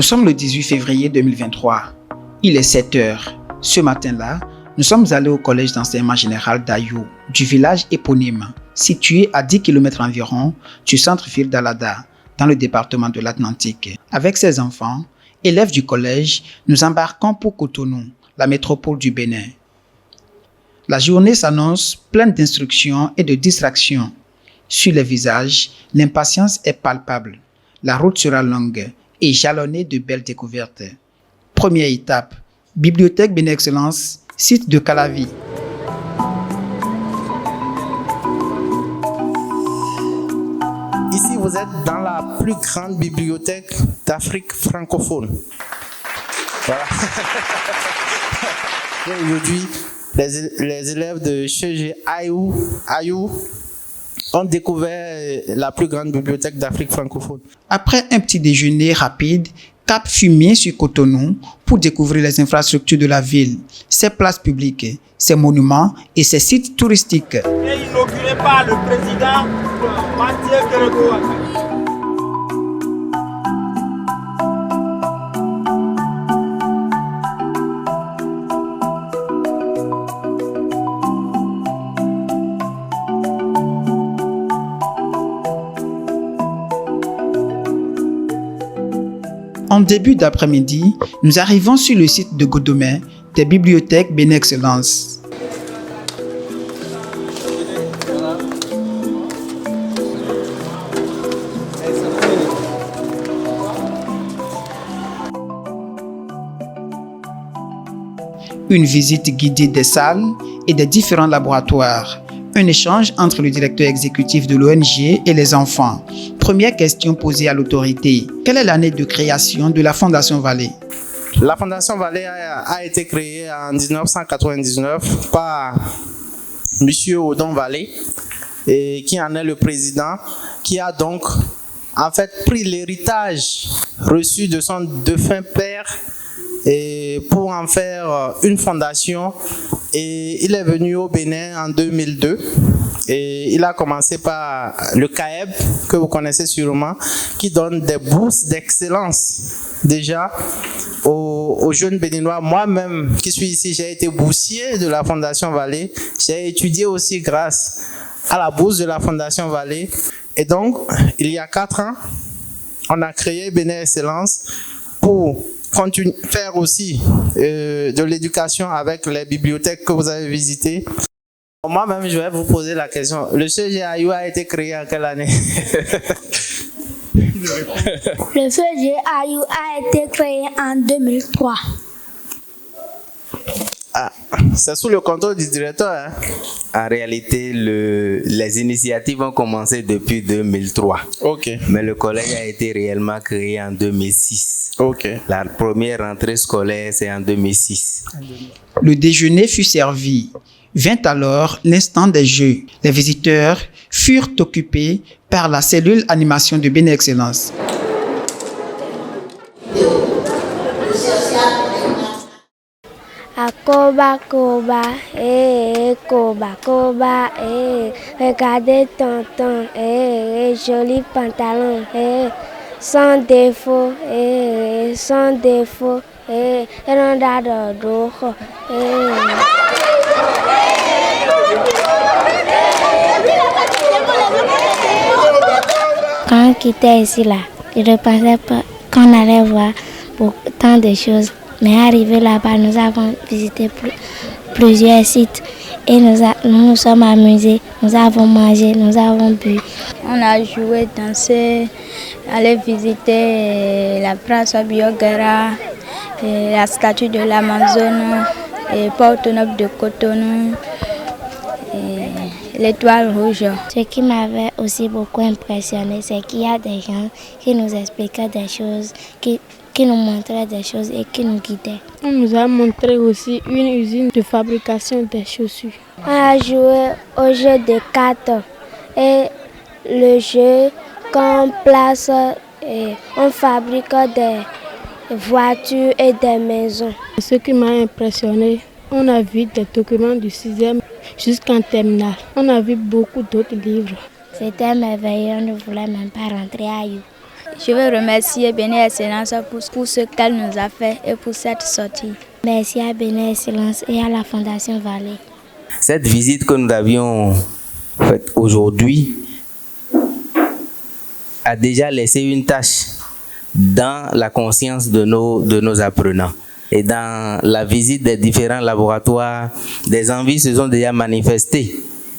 Nous sommes le 18 février 2023. Il est 7 heures. Ce matin-là, nous sommes allés au collège d'enseignement général d'Ayou, du village éponyme, situé à 10 km environ du centre-ville d'Alada, dans le département de l'Atlantique. Avec ses enfants, élèves du collège, nous embarquons pour Cotonou, la métropole du Bénin. La journée s'annonce pleine d'instructions et de distractions. Sur les visages, l'impatience est palpable. La route sera longue et jalonnée de belles découvertes. Première étape, Bibliothèque Bénin Excellence, site de Calavi. Ici, vous êtes dans la plus grande bibliothèque d'Afrique francophone. Voilà. Et aujourd'hui, les élèves de CG Ayou ont découvert la plus grande bibliothèque d'Afrique francophone. Après un petit déjeuner rapide, cap fumier sur Cotonou pour découvrir les infrastructures de la ville, ses places publiques, ses monuments et ses sites touristiques. Et inauguré par le président Mathieu Kérékou. En début d'après-midi, nous arrivons sur le site de Godomé des bibliothèques Bénin Excellence. Une visite guidée des salles et des différents laboratoires. Un échange entre le directeur exécutif de l'ONG et les enfants. Première question posée à l'autorité. Quelle est l'année de création de la Fondation Vallée? La Fondation Vallée a été créée en 1999 par M. Odon Vallée, qui en est le président, qui a donc en fait pris l'héritage reçu de son défunt père et pour en faire une fondation. Et il est venu au Bénin en 2002 et il a commencé par le CAEB, que vous connaissez sûrement, qui donne des bourses d'excellence déjà aux jeunes béninois. Moi-même qui suis ici, j'ai été boursier de la Fondation Vallée. J'ai étudié aussi grâce à la bourse de la Fondation Vallée. Et donc, il y a 4 ans, on a créé Bénin Excellence pour faire aussi de l'éducation avec les bibliothèques que vous avez visitées. Moi-même, je vais vous poser la question. Le CG Ayou a été créé en quelle année? Le CG Ayou a été créé en 2003. Ah, c'est sous le contrôle du directeur, hein? En réalité, les initiatives ont commencé depuis 2003. Ok. Mais le collège a été réellement créé en 2006. Ok. La première rentrée scolaire, c'est en 2006. Le déjeuner fut servi. Vint alors l'instant des jeux. Les visiteurs furent occupés par la cellule animation de Bénin Excellence. Koba, koba, koba, koba, regardez tonton, joli pantalon, sans défaut, sans défaut, Quand on quittait ici là, je ne pensais pas qu'on allait voir tant de choses. Mais arrivé là-bas, nous avons visité plusieurs sites et nous nous sommes amusés, nous avons mangé, nous avons bu. On a joué, dansé, allé visiter la place Biogara, la statue de l'Amazone, Port-au-Neuf de Cotonou, l'étoile rouge. Ce qui m'avait aussi beaucoup impressionné, c'est qu'il y a des gens qui nous expliquaient des choses, qui nous montraient des choses et qui nous guidaient. On nous a montré aussi une usine de fabrication des chaussures. On a joué au jeu de cartes et le jeu qu'on place et on fabrique des voitures et des maisons. Ce qui m'a impressionné, on a vu des documents du 6e jusqu'en terminale. On a vu beaucoup d'autres livres. C'était merveilleux, on ne voulait même pas rentrer à You. Je veux remercier Bénin Excellence pour ce qu'elle nous a fait et pour cette sortie. Merci à Bénin Excellence et à la Fondation Vallée. Cette visite que nous avions faite aujourd'hui a déjà laissé une tâche dans la conscience de nos apprenants. Et dans la visite des différents laboratoires, des envies se sont déjà manifestées.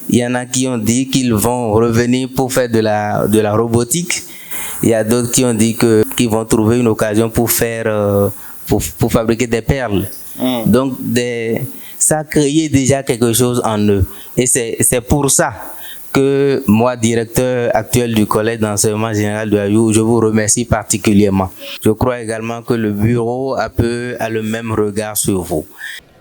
Il y en a qui ont dit qu'ils vont revenir pour faire de la robotique. Il y a d'autres qui ont dit qu'ils vont trouver une occasion pour fabriquer des perles. Donc, ça a créé déjà quelque chose en eux. Et c'est pour ça que moi, directeur actuel du collège d'enseignement général de Ayou, je vous remercie particulièrement. Je crois également que le bureau a le même regard sur vous.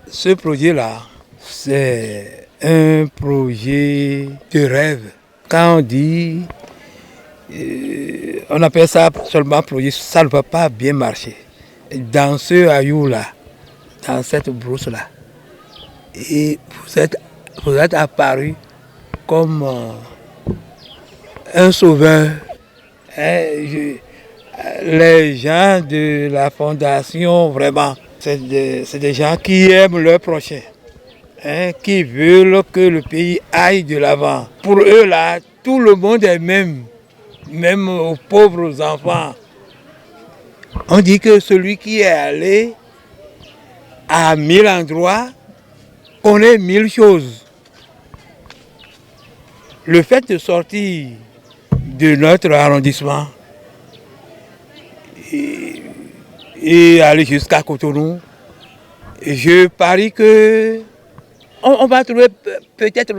Ce projet-là, c'est un projet de rêve. Quand on dit, on appelle ça seulement projet, ça ne va pas bien marcher. Dans ce Ayou-là, dans cette brousse-là, et vous êtes apparu comme un sauveur. Les gens de la fondation, vraiment, c'est des gens qui aiment leur prochain, qui veulent que le pays aille de l'avant. Pour eux, là, tout le monde est même aux pauvres enfants. On dit que celui qui est allé à 1000 endroits connaît 1000 choses. Le fait de sortir de notre arrondissement et aller jusqu'à Cotonou, je parie que on va trouver peut-être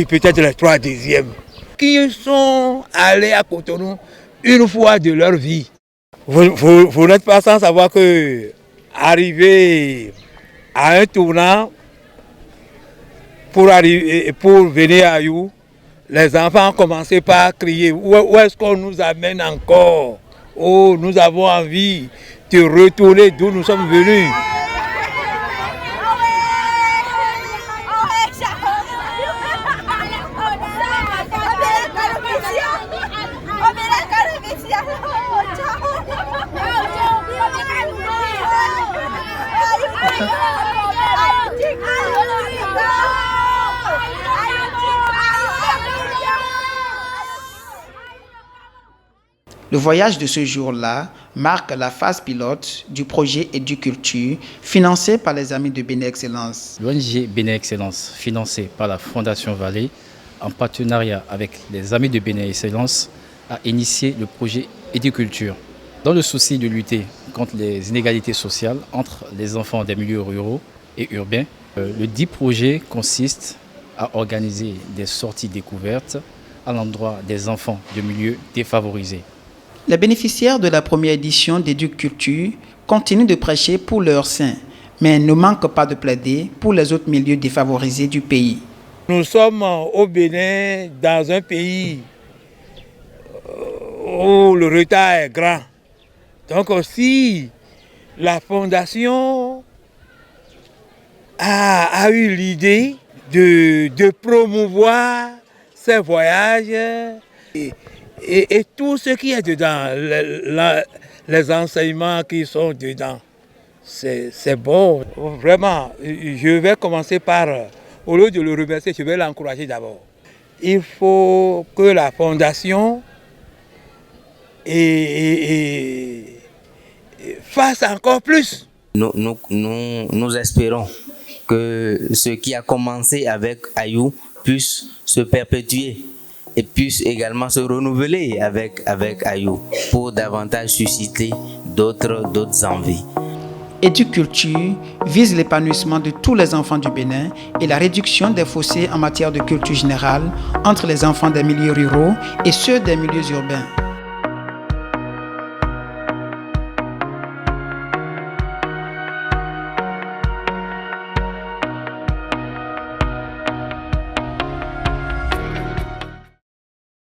peut-être les 3 dixièmes qui sont allés à Cotonou une fois de leur vie. Vous n'êtes pas sans savoir que arriver à un tournant pour venir à Ayou, les enfants ont commencé par crier: où est-ce qu'on nous amène encore? Oh, nous avons envie de retourner d'où nous sommes venus. Le voyage de ce jour-là marque la phase pilote du projet Éduculture financé par les Amis de Bénin Excellence. L'ONG Bénin Excellence, financée par la Fondation Vallée, en partenariat avec les Amis de Bénin Excellence, a initié le projet Éduculture. Dans le souci de lutter contre les inégalités sociales entre les enfants des milieux ruraux et urbains, le dit projet consiste à organiser des sorties découvertes à l'endroit des enfants de milieux défavorisés. Les bénéficiaires de la première édition d'Éduculture continuent de prêcher pour leur sein, mais ne manquent pas de plaider pour les autres milieux défavorisés du pays. Nous sommes au Bénin, dans un pays où le retard est grand. Donc aussi, la Fondation a eu l'idée de promouvoir ces voyages et tout ce qui est dedans, les enseignements qui sont dedans. C'est bon. Vraiment, je vais commencer par, au lieu de le remercier, je vais l'encourager d'abord. Il faut que la Fondation fasse encore plus. Nous espérons que ce qui a commencé avec Ayou puisse se perpétuer et puisse également se renouveler avec Ayou pour davantage susciter d'autres envies. Éduculture vise l'épanouissement de tous les enfants du Bénin et la réduction des fossés en matière de culture générale entre les enfants des milieux ruraux et ceux des milieux urbains.